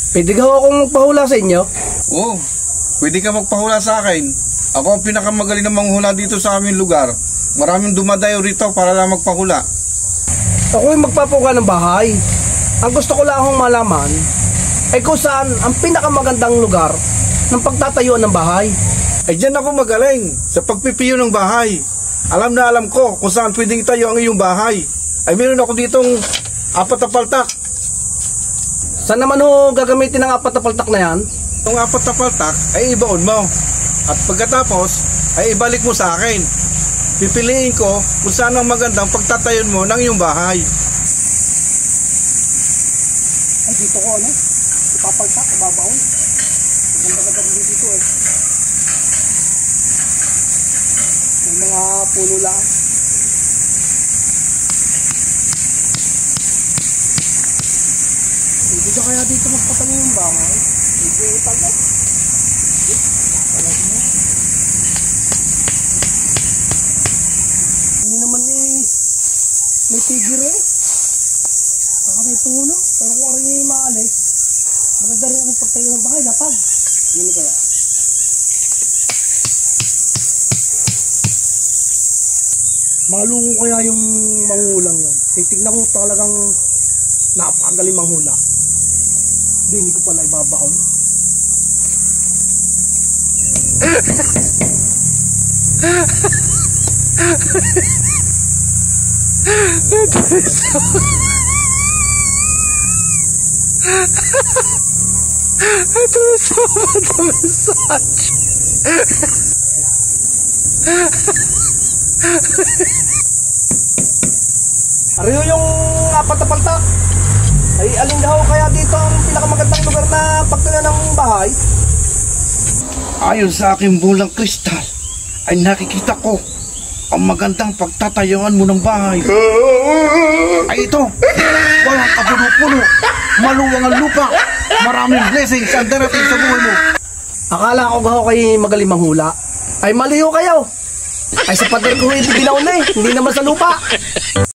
Pwede ka akong magpahula sa inyo? Oo, pwede ka magpahula sa akin. Ako ang pinakamagaling na manghula dito sa aming lugar. Maraming dumadayo rito para lang magpahula. Ako'y magpapuka ng bahay. Ang gusto ko lang akong malaman ay kung saan ang pinakamagandang lugar ng pagtatayuan ng bahay. Ay dyan ako magaling sa pagpipiyo ng bahay. Alam na alam ko kung saan pwedeng itayo ang iyong bahay. Ay meron ako ditong 4 na paltak. Saan naman ho gagamitin ang 4 na paltak na yan? Itong 4 na paltak ay ibaon mo. At pagkatapos ay ibalik mo sa akin. Pipiliin ko kung saan ang magandang pagtatayon mo ng iyong bahay. Ay dito ko ano? Ipapaltak, ibabaon. Maganda-ganda dito eh. May mga puno lang. Hindi ka kaya dito magpatayo yung bahay? Hindi itagal. Hindi naman may tigir eh. Baka may puno. Pero kung rin yung maalis, maganda rin ang pagtayo ng bahay. Lapag. Yun kaya. Malungo kaya yung manghulang yun. Titignan ko talagang napakagaling manghula. Hindi ko pala ibabaon. Ito sa massage. Ariyo yung 4 na paltak. Ay alin daw kaya dito ang pinakamagandang lugar na pagtayo ng bahay? Ayon sa aking bulang kristal, ay nakikita ko ang magandang pagtatayuan mo ng bahay. Ay ito, walang kapuno-puno, maluwang ang lupa, maraming blessings ang darating sa buhay mo. Akala ko gaho kayo magaling manghula. Ay maliho kayo. Ay sa pader ko hindi binaon na eh, hindi naman sa lupa.